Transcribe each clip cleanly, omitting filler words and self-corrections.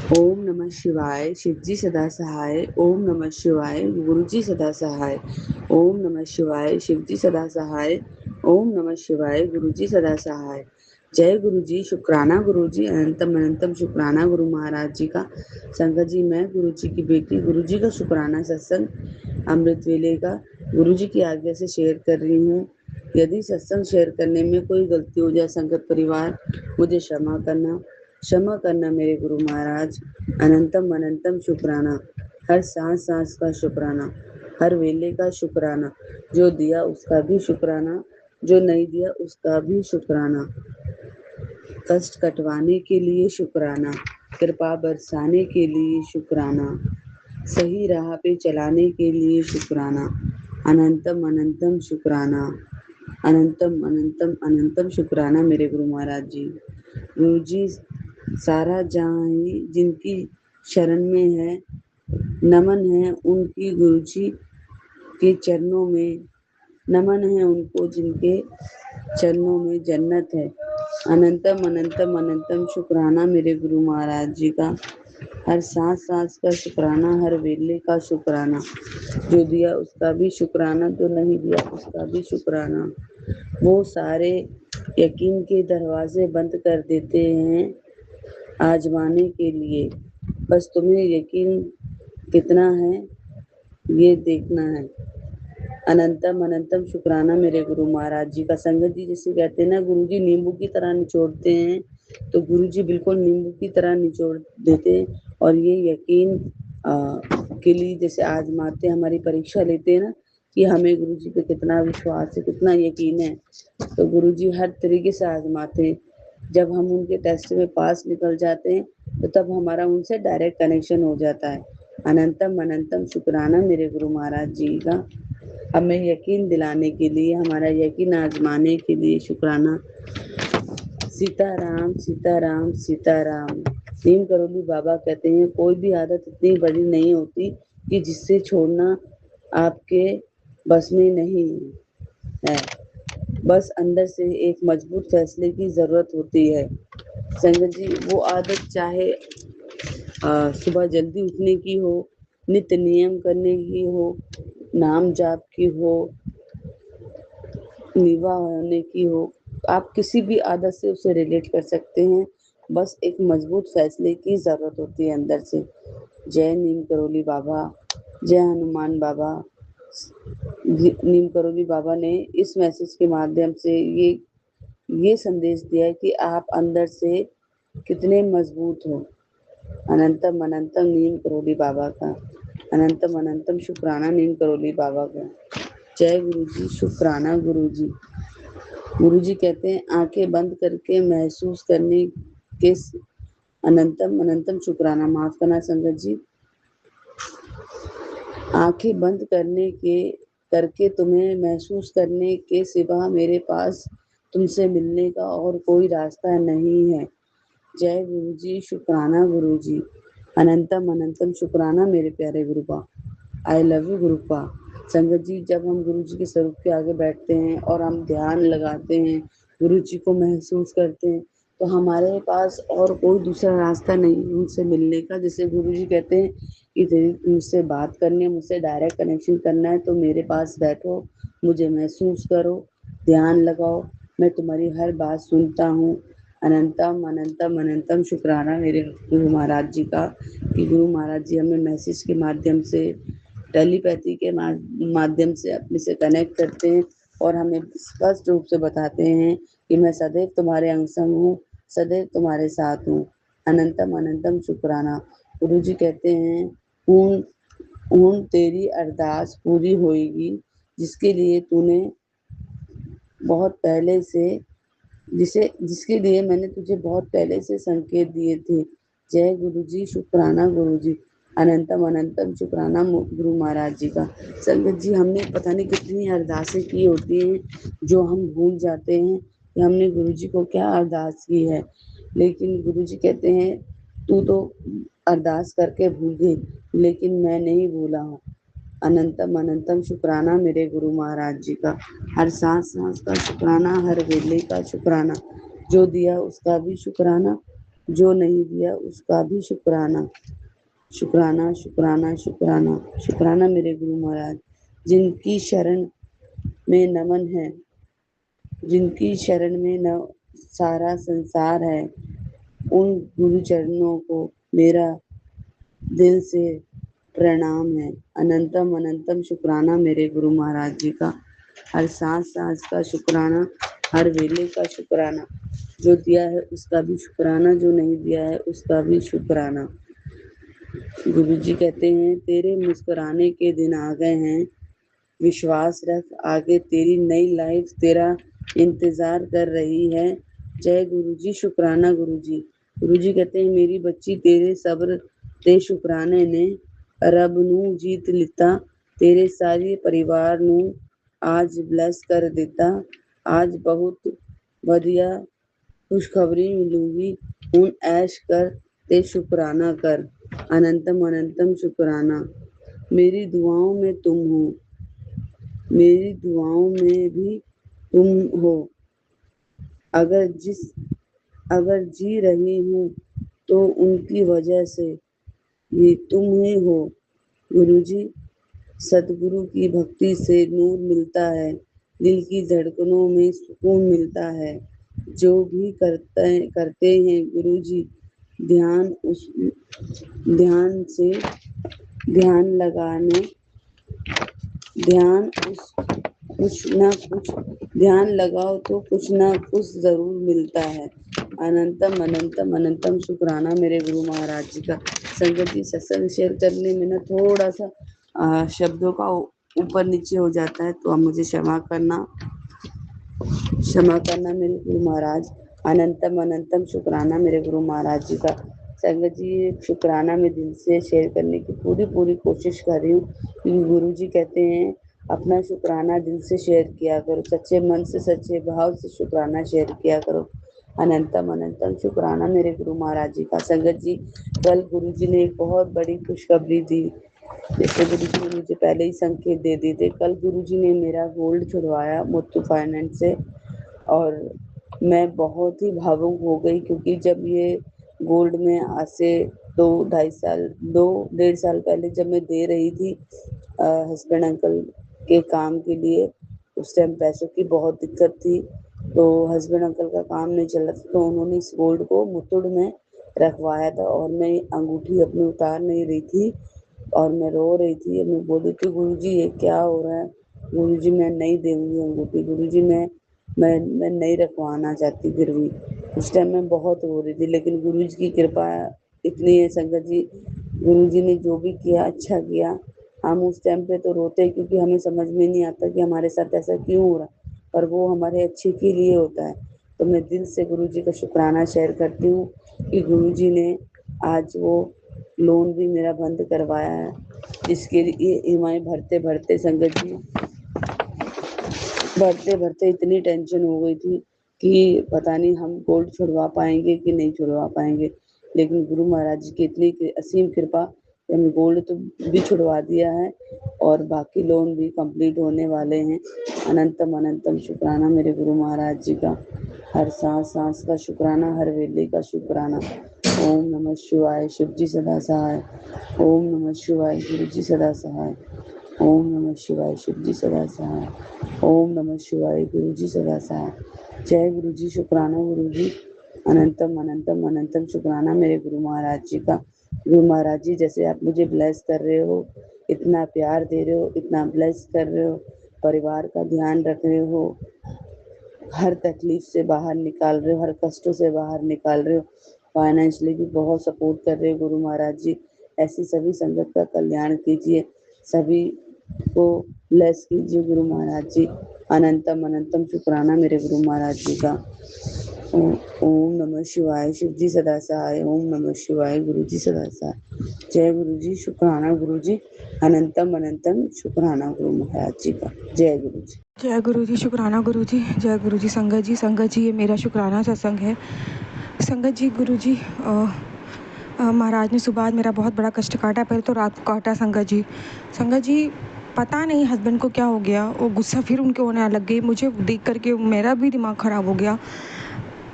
ओम नमः शिवाय, शिवजी सदा सहाय। ओम नमः शिवाय, गुरुजी सदा सहाय। ओम नमः शिवाय, शिवजी सदा सहाय। ओम नमः शिवाय, गुरुजी सदा सहाय। जय गुरुजी, शुक्राना गुरुजी, अनंतम अनंतम शुक्राना गुरु महाराज जी का। संगत जी, मैं गुरुजी की बेटी गुरुजी का शुक्राना सत्संग अमृत वेले का गुरुजी की आज्ञा से शेयर कर रही हूँ। यदि सत्संग शेयर करने में कोई गलती हो जाए संगत परिवार, मुझे क्षमा करना मेरे गुरु महाराज। अनंतम अनंतम शुक्राना, हर सांस सांस का शुक्राना, हर वेले का शुक्राना। जो दिया उसका भी शुक्राना, जो नहीं दिया उसका भी शुक्राना। कष्ट कटवाने के लिए शुक्राना, कृपा बरसाने के लिए शुक्राना, सही राह पे चलाने के लिए शुक्राना। अनंतम अनंतम शुक्राना, अनंतम अनंतम अनंतम शुक्राना मेरे गुरु महाराज जी। गुरु जी सारा जहां ही जिनकी शरण में है, नमन है उनकी गुरुजी के चरणों में। नमन है उनको जिनके चरणों में जन्नत है। अनंतम अनंतम अनंतम शुक्राना मेरे गुरु महाराज जी का। हर सांस सांस का शुक्राना, हर वेले का शुक्राना। जो दिया उसका भी शुक्राना, जो नहीं दिया उसका भी शुक्राना। वो सारे यकीन के दरवाजे बंद कर देते हैं आजमाने के लिए। बस तुम्हें यकीन कितना है ये देखना है। अनंतम अनंतम शुक्राना मेरे गुरु महाराज जी का। संगत जी, जैसे कहते हैं ना, गुरु जी नींबू की तरह निचोड़ते हैं, तो गुरु जी बिल्कुल नींबू की तरह निचोड़ देते हैं। और ये यकीन के लिए जैसे आजमाते, हमारी परीक्षा लेते हैं ना, कि हमें गुरु जी पे कितना विश्वास है, कितना यकीन है। तो गुरु जी हर तरीके से आजमाते हैं। जब हम उनके टेस्ट में पास निकल जाते हैं, तो तब हमारा उनसे डायरेक्ट कनेक्शन हो जाता है। अनंतम अनंतम शुक्राना मेरे गुरु महाराज जी का। हमें यकीन दिलाने के लिए, हमारा यकीन आजमाने के लिए शुक्राना। सीताराम सीताराम सीताराम। नीम करोली बाबा कहते हैं, कोई भी आदत इतनी बड़ी नहीं होती कि जिससे छोड़ना आपके बस में नहीं है। बस अंदर से एक मजबूत फैसले की जरूरत होती है। संगत जी, वो आदत चाहे सुबह जल्दी उठने की हो, नित्य नियम करने की हो, नाम जाप की हो, निभा होने की हो, आप किसी भी आदत से उसे रिलेट कर सकते हैं। बस एक मजबूत फैसले की जरूरत होती है अंदर से। जय नीम करोली बाबा, जय हनुमान बाबा। नीम करोली बाबा ने इस मैसेज के माध्यम से ये संदेश दिया है कि आप अंदर से कितने मजबूत हो। अनंतम अनंतम नीम करोली बाबा का। अनंतम अनंतम शुक्राना नीम करोली बाबा का। जय गुरु जी, शुक्राना गुरु जी। गुरु जी कहते हैं, आंखें बंद करके महसूस करने के अनंतम अनंतम शुक्राना। माफ करना संगत जी, आंखें बंद करके तुम्हें महसूस करने के सिवा मेरे पास तुमसे मिलने का और कोई रास्ता नहीं है। जय गुरु जी, शुक्राना गुरु जी। अनंतम अनंतम शुक्राना मेरे प्यारे गुरुपा। I love you गुरुपा। संगत जी, जब हम गुरु जी के स्वरूप के आगे बैठते हैं और हम ध्यान लगाते हैं, गुरु जी को महसूस करते हैं, तो हमारे पास और कोई दूसरा रास्ता नहीं उनसे मिलने का। जैसे गुरु जी कहते हैं कि यदि मुझसे बात करनी है, मुझसे डायरेक्ट कनेक्शन करना है, तो मेरे पास बैठो, मुझे महसूस करो, ध्यान लगाओ, मैं तुम्हारी हर बात सुनता हूँ। अनंतम अनंतम अनंतम शुक्राना मेरे गुरु महाराज जी का, कि गुरु महाराज जी हमें मैसेज के माध्यम से, टेलीपैथी के माध्यम से अपने से कनेक्ट करते हैं और हमें स्पष्ट रूप से बताते हैं कि मैं सदैव तुम्हारे अंग संग हूँ, सदैव तुम्हारे साथ हूँ। अनंतम अनंतम शुक्राना। गुरु जी कहते हैं, हूँ तेरी अरदास पूरी होएगी, जिसके लिए तूने बहुत पहले से जिसके लिए मैंने तुझे बहुत पहले से संकेत दिए थे। जय गुरु जी, शुक्राना गुरु जी। अनंतम अनंतम शुक्राना गुरु महाराज जी का। संगत जी, हमने पता नहीं कितनी अरदासें की होती हैं, जो हम भूल जाते हैं कि हमने गुरु जी को क्या अरदास की है। लेकिन गुरु जी कहते हैं, तू तो अरदास करके भूल गई, लेकिन मैं नहीं भूला हूँ। अनंतम अनंतम शुक्राना मेरे गुरु महाराज जी का। हर सांस सांस का शुक्राना, हर वेले का शुक्राना। जो दिया उसका भी शुक्राना, जो नहीं दिया उसका भी शुक्राना। शुक्राना शुक्राना शुक्राना शुक्राना मेरे गुरु महाराज, जिनकी शरण में नमन है, जिनकी शरण में न सारा संसार है, उन गुरु चरणों को मेरा दिल से प्रणाम है। अनंतम अनंतम शुक्राना मेरे गुरु महाराज जी का, हर सांस सांस का शुक्राना, हर वेले का शुक्राना। जो दिया है उसका भी शुक्राना, जो नहीं दिया है उसका भी शुक्राना। गुरु जी कहते हैं, तेरे मुस्कुराने के दिन आ गए हैं, विश्वास रख आगे तेरी नई लाइफ तेरा इंतजार कर रही है। जय गुरु जी, शुक्राना गुरु जी। गुरु जी कहते हैं, मेरी बच्ची तेरे सब्र ते शुक्राने ने रब नू जीत लिता, तेरे सारे परिवार नू आज ब्लेस कर दिता। आज बहुत वधिया खुशखबरी मिलूंगी, हूँ ऐश कर ते शुक्राना कर। अनंतम अनंतम शुक्राना। मेरी दुआओं में तुम हो, मेरी दुआओं में भी तुम हो। अगर जी रही हूँ तो उनकी वजह से ये तुम ही हो। गुरुजी, सतगुरु की भक्ति से नूर मिलता है, दिल की धड़कनों में सुकून मिलता है। जो भी करते हैं गुरुजी, ध्यान उस ध्यान से ध्यान लगाने ध्यान उस कुछ ना कुछ ध्यान लगाओ तो कुछ ना कुछ जरूर मिलता है। अनंतम अनंतम अनंतम शुक्राना मेरे गुरु महाराज जी का। संगत जी, सत्संग शेयर करने में ना थोड़ा सा शब्दों का ऊपर नीचे हो जाता है, तो आप मुझे क्षमा करना मेरे गुरु महाराज। अनंतम अनंतम शुक्राना मेरे गुरु महाराज जी का। संगत जी, शुक्राना में दिल से शेयर करने की पूरी पूरी कोशिश कर रही हूँ, क्योंकि गुरु जी कहते हैं, अपना शुक्राना दिल से शेयर किया करो, सच्चे मन से सच्चे भाव से शुक्राना शेयर किया करो। अनंतम अनंतम शुक्राना मेरे गुरु महाराज जी का। संगत जी, कल गुरु जी ने एक बहुत बड़ी खुशखबरी दी, जैसे गुरु जी ने मुझे पहले ही संकेत दे दिए थे। कल गुरु जी ने मेरा गोल्ड छुड़वाया मुथ्थू फाइनेंस से, और मैं बहुत ही भावुक हो गई, क्योंकि जब ये गोल्ड में आज से 2 डेढ़ साल पहले जब मैं दे रही थी हस्बैंड अंकल के काम के लिए, उस टाइम पैसों की बहुत दिक्कत थी, तो हस्बैंड अंकल का काम नहीं चल रहा था, तो उन्होंने इस गोल्ड को मुथुड़ में रखवाया था, और मैं अंगूठी अपनी उतार नहीं रही थी, और मैं रो रही थी। मैं बोली थी, गुरुजी ये क्या हो रहा है, गुरुजी मैं नहीं दूंगी अंगूठी, गुरुजी मैं नहीं रखवाना चाहती गिरवी। उस टाइम मैं बहुत रो रही थी, लेकिन गुरुजी की कृपा इतनी है संगत जी, गुरुजी ने जो भी किया अच्छा किया। हम उस टाइम पे तो रोते हैं, क्योंकि हमें समझ में नहीं आता कि हमारे साथ ऐसा क्यों हो रहा, पर वो हमारे अच्छे के लिए होता है। तो मैं दिल से गुरुजी का शुक्राना शेयर करती हूँ कि गुरुजी ने आज वो लोन भी मेरा बंद करवाया है, जिसके लिए ईएमआई भरते भरते संगत जी, भरते भरते इतनी टेंशन हो गई थी कि पता नहीं हम गोल्ड छुड़वा पाएंगे कि नहीं छुड़वा पाएंगे। लेकिन गुरु महाराज जी की इतनी असीम कृपा, हमने गोल्ड तो भी छुड़वा दिया है, और बाकी लोन भी कंप्लीट होने वाले हैं। अनंतम अनंतम शुक्राना मेरे गुरु महाराज जी का, हर सांस सांस का शुक्राना, हर वेले का शुक्राना। ओम नमः शिवाय, शिव जी सदा सहाय। ओम नमः शिवाय, गुरु जी सदा सहाय। ओम नमः शिवाय, शिव जी सदा सहाय। ओम नमः शिवाय, गुरु जी सदा सहाय। जय गुरु जी, शुक्राना गुरु जी। अनंतम अनंतम अनंतम शुक्राना मेरे गुरु महाराज जी का। गुरु महाराज जी, जैसे आप मुझे ब्लेस कर रहे हो, इतना प्यार दे रहे हो, इतना ब्लेस कर रहे हो, परिवार का ध्यान रख रहे हो, हर तकलीफ से बाहर निकाल रहे हो, हर कष्टों से बाहर निकाल रहे हो, फाइनेंशियली भी बहुत सपोर्ट कर रहे हो गुरु महाराज जी। ऐसी सभी संगत का कल्याण कीजिए, सभी को ब्लेस कीजिए गुरु महाराज जी। अनंतम अनंतम शुक्राना मेरे गुरु महाराज जी का। ओम नमः शिवाय, शिव जी सदा सहाय। ओम नमः शिवाय, गुरु जी सदा सहाय। जय गुरु जी, शुक्राना गुरु जी। अनंतम अनंतम शुक्राना गुरु महाराज जी का। जय गुरु जी। जय गुरु जी, शुक्राना गुरु जी। जय गुरु जी। संगत जी ये मेरा शुक्राना सत्संग है। संगत जी, गुरु जी महाराज ने सुबह मेरा बहुत बड़ा कष्ट काटा, पहले तो रात को काटा संगत जी पता नहीं हस्बैंड को क्या हो गया, वो गुस्सा फिर उनके होने लग गई। मुझे देख करके मेरा भी दिमाग ख़राब हो गया।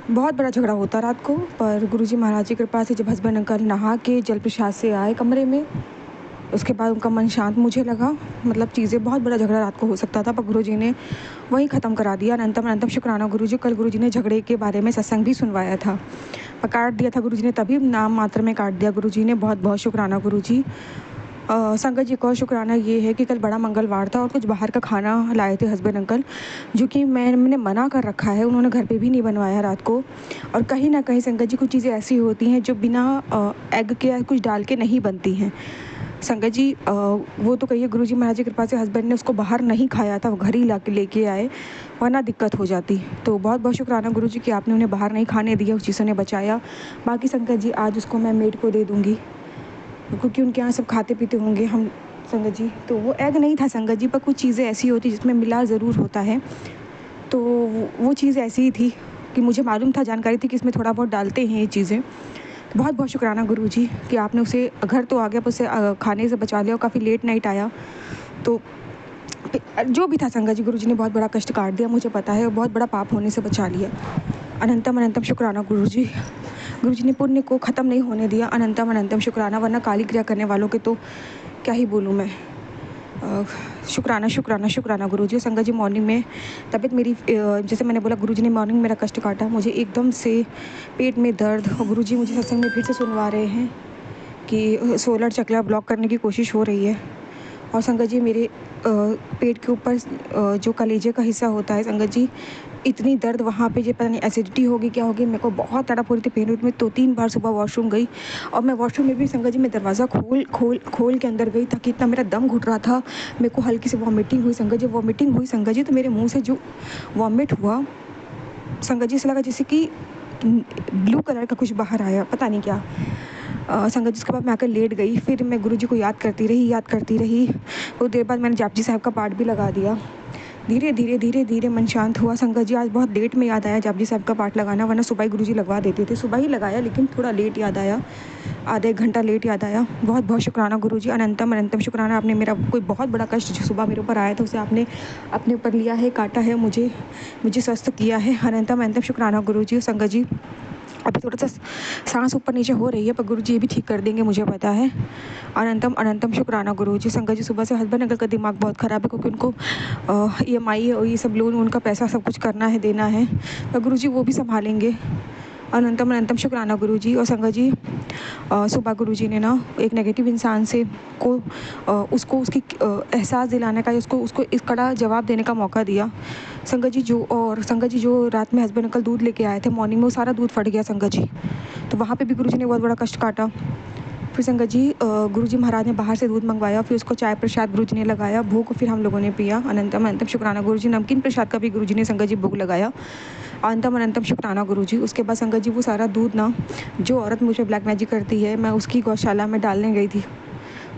बहुत बड़ा झगड़ा होता रात को, पर गुरुजी महाराज की कृपा से जब हस्बैंड अंकल नहा के जल प्रसाद से आए कमरे में, उसके बाद उनका मन शांत मुझे लगा। मतलब चीज़ें, बहुत बड़ा झगड़ा रात को हो सकता था, पर गुरुजी ने वहीं ख़त्म करा दिया। अनंतम अनंतम शुक्राना गुरुजी। कल गुरुजी ने झगड़े के बारे में सत्संग भी सुनवाया था, पर काट दिया था गुरुजी ने, तभी नाम मात्र में काट दिया गुरुजी ने। बहुत बहुत शुक्राना गुरुजी। संगत जी को शुक्राना ये है कि कल बड़ा मंगलवार था और कुछ बाहर का खाना लाए थे हस्बैंड अंकल, जो कि मैंने मना कर रखा है, उन्होंने घर पे भी नहीं बनवाया रात को। और कहीं ना कहीं संगत जी कुछ चीज़ें ऐसी होती हैं जो बिना एग के या कुछ डाल के नहीं बनती हैं। संगत जी वो तो कहिए गुरुजी महाराज की कृपा से हस्बैंड ने उसको बाहर नहीं खाया था, वो घर ही ला के लेके आए, वरना दिक्कत हो जाती। तो बहुत बहुत शुक्राना गुरुजी कि आपने उन्हें बाहर नहीं खाने दिया, उस चीज़ से उन्हें बचाया। बाकी संगत जी आज उसको मैं मेड को दे दूँगी, क्योंकि उनके यहाँ सब खाते पीते होंगे हम संगत जी। तो वो एग नहीं था संगत जी, पर कुछ चीज़ें ऐसी होती जिसमें मिला ज़रूर होता है, तो वो चीज़ ऐसी ही थी कि मुझे मालूम था, जानकारी थी कि इसमें थोड़ा बहुत डालते हैं ये चीज़ें। तो बहुत बहुत शुक्राना गुरुजी कि आपने उसे, घर तो आ गया पर उसे खाने से बचा लिया, और काफ़ी लेट नाइट आया। तो जो भी था संगत जी, गुरुजी ने बहुत बड़ा कष्ट काट दिया, मुझे पता है, बहुत बड़ा पाप होने से बचा लिया। अनंतम अनंतम शुक्राना गुरुजी। गुरुजी ने पुण्य को ख़त्म नहीं होने दिया। अनंतम अनंतम शुक्राना, वरना काली क्रिया करने वालों के तो क्या ही बोलूँ मैं। शुक्राना शुक्राना शुक्राना गुरुजी। संगत जी मॉर्निंग में तबीयत मेरी, जैसे मैंने बोला गुरुजी ने मॉर्निंग मेरा कष्ट काटा, मुझे एकदम से पेट में दर्द, और गुरुजी मुझे सत्संग में फिर से सुनवा रहे हैं कि सोलर चक्र ब्लॉक करने की कोशिश हो रही है। और संगत जी मेरे पेट के ऊपर जो कलेजे का हिस्सा होता है संगत जी, इतनी दर्द वहाँ पे, जो पता नहीं एसिडिटी होगी क्या होगी, मेरे को बहुत तड़प हो रही थी पेन। मैं 2-3 बार सुबह वॉशरूम गई, और मैं वॉशरूम में भी संगत जी मैं दरवाज़ा खोल के अंदर गई, ताकि इतना मेरा दम घुट रहा था। मेरे को हल्की सी वॉमिटिंग हुई संगत जी, वॉमिटिंग हुई संगत जी, तो मेरे मुँह से जो वॉमिट हुआ संगत जी, ऐसा लगा जैसे कि ब्लू कलर का कुछ बाहर आया, पता नहीं क्या। संगत जी उसके बाद मैं आकर लेट गई, फिर मैं गुरुजी को याद करती रही। वो देर बाद मैंने जापजी साहब का पाठ भी लगा दिया। धीरे धीरे मन शांत हुआ संगत जी। आज बहुत लेट में याद आया जापजी साहब का पाठ लगाना, वरना सुबह ही गुरुजी लगवा देते थे, सुबह ही लगाया, लेकिन थोड़ा लेट याद आया, आधा 1 घंटा लेट याद आया। बहुत बहुत शुक्राना गुरुजी। अनंतम अनंतम शुक्राना, आपने मेरा कोई बहुत बड़ा कष्ट जो सुबह मेरे ऊपर आया था, उसे आपने अपने ऊपर लिया है, काटा है, मुझे स्वस्थ किया है। अनंतम अनंतम शुक्राना गुरुजी। संगत जी अभी थोड़ा सा सांस ऊपर नीचे हो रही है, पर गुरुजी ये भी ठीक कर देंगे, मुझे पता है। अनंतम अनंतम शुक्राना गुरुजी। संगत जी सुबह से हस्बैंड अंकल का दिमाग बहुत ख़राब है, क्योंकि उनको EMI और ये सब लोन, उनका पैसा सब कुछ करना है, देना है, पर गुरुजी वो भी संभालेंगे। अनंतम अनंतम शुक्राना गुरुजी। और संगत जी सुबह गुरुजी ने ना एक नेगेटिव इंसान से उसको उसकी एहसास दिलाने का, उसको इस कड़ा जवाब देने का मौका दिया संगत जी। संगत जी जो रात में हस्बैंड अंकल दूध लेके आए थे मॉर्निंग में, वो सारा दूध फट गया संगत जी, तो वहाँ पे भी गुरुजी ने बहुत बड़ा कष्ट काटा। फिर संगत जी गुरुजी महाराज ने बाहर से दूध मंगवाया, फिर उसको चाय प्रसाद गुरुजी ने लगाया, भोग फिर हम लोगों ने पिया। अनंतम अनंतम शुक्राना गुरुजी। नमकीन प्रसाद का भी गुरुजी ने संगत जी भोग लगाया। अनंतम अनंतम शुक्राना गुरुजी। उसके बाद संगत जी वो सारा दूध ना, जो औरत मुझे ब्लैक मैजिक करती है, मैं उसकी गौशाला में डालने गई थी,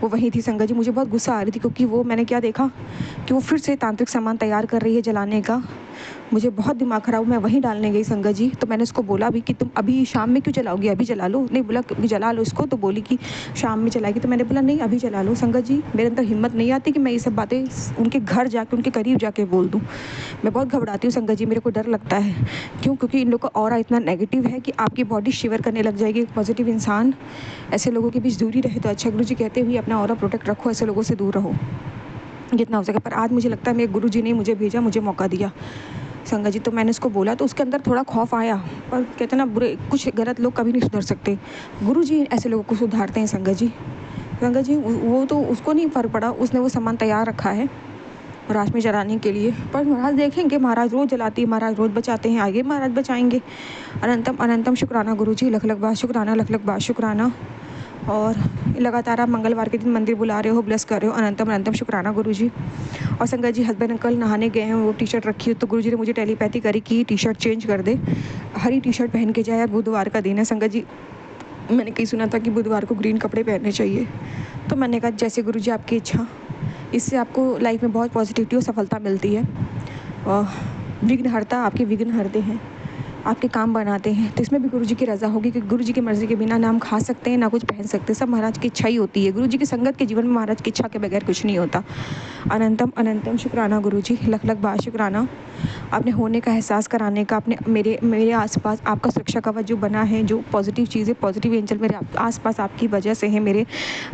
वो वहीं थी संगत जी। मुझे बहुत गुस्सा आ रही थी, क्योंकि वो मैंने क्या देखा कि वो फिर से तांत्रिक सामान तैयार कर रही है जलाने का। मुझे बहुत दिमाग खराब, मैं वहीं डालने गई संगत जी। तो मैंने उसको बोला भी कि तुम अभी शाम में क्यों जलाओगी, अभी जला लो। नहीं, बोला कि जला लो इसको, तो बोली कि शाम में जलाएगी, तो मैंने बोला नहीं अभी जला लो। संगत जी मेरे अंदर हिम्मत नहीं आती कि मैं ये सब बातें उनके घर जाके, उनके करीब जाके बोल दूँ। मैं बहुत घबराती हूँ संगत जी, मेरे को डर लगता है। क्यों? क्योंकि इन लोग का ऑरा इतना नेगेटिव है कि आपकी बॉडी शिवर करने लग जाएगी। एक पॉजिटिव इंसान ऐसे लोगों के बीच दूरी रहे तो अच्छा। गुरु जी कहते हुए अपना ऑरा प्रोटेक्ट रखो, ऐसे लोगों से दूर रहो जितना हो सके। पर आज मुझे लगता है मेरे गुरु जी ने मुझे भेजा, मुझे मौका दिया संगत जी। तो मैंने उसको बोला, तो उसके अंदर थोड़ा खौफ आया, पर कहते ना बुरे कुछ गलत लोग कभी नहीं सुधर सकते, गुरु जी ऐसे लोगों को सुधारते हैं संगत जी। संगत जी वो तो उसको नहीं फ़र्क पड़ा, उसने वो सामान तैयार रखा है रात में जलाने के लिए। पर महाराज देखेंगे, महाराज रोज़ जलाती है, महाराज रोज़ बचाते हैं, आगे महाराज बचाएंगे। अनंतम अनंतम शुक्राना गुरु जी। लख लख बार शुक्राना, लख लख बार शुक्राना। और लगातार आप मंगलवार के दिन मंदिर बुला रहे हो, ब्लेस कर रहे हो, अनंतम अनंतम शुक्राना गुरु जी। और संगत जी हस्बैंड अंकल नहाने गए हैं, वो टी-शर्ट रखी है, तो गुरु जी ने मुझे टेलीपैथी करी कि टी-शर्ट चेंज कर दे, हरी टी-शर्ट पहन के जाए, बुधवार का दिन है संगत जी। मैंने कहीं सुना था कि बुधवार को ग्रीन कपड़े पहनने चाहिए, तो मैंने कहा जैसे गुरु जी आपकी इच्छा। इससे आपको लाइफ में बहुत पॉजिटिविटी और सफलता मिलती है। विघ्न हरता आपके विघ्न हरते हैं। आपके काम बनाते हैं, तो इसमें भी गुरु जी की रज़ा होगी कि गुरु जी की मर्ज़ी के बिना ना हम खा सकते हैं, ना कुछ पहन सकते हैं। सब महाराज की इच्छा ही होती है। गुरु जी की संगत के जीवन में महाराज की इच्छा के बगैर कुछ नहीं होता। अनंतम अनंतम शुक्राना गुरु जी, लख लख बार शुक्राना। आपने होने का एहसास कराने का, आपने मेरे आस-पास आपका सुरक्षा कवच जो बना है, जो पॉज़िटिव चीज़ें, पॉज़िटिव एंजल मेरे आस-पास आपकी वजह से है, मेरे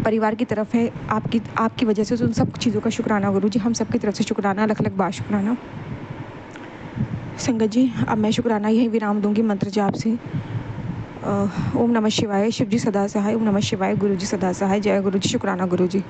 परिवार की तरफ है, आपकी वजह से, तो उन सब चीज़ों का शुक्राना गुरु जी, हम सबकी तरफ से शुक्राना, लख लख बार शुक्राना। संगत जी, अब मैं शुक्राना यहीं विराम दूँगी मंत्र जाप से। ओम नमः शिवाय, शिव जी सदा सहाय, ओम नमः शिवाय, गुरु जी सदा सहाय, जय गुरु जी, शुक्राना गुरु जी।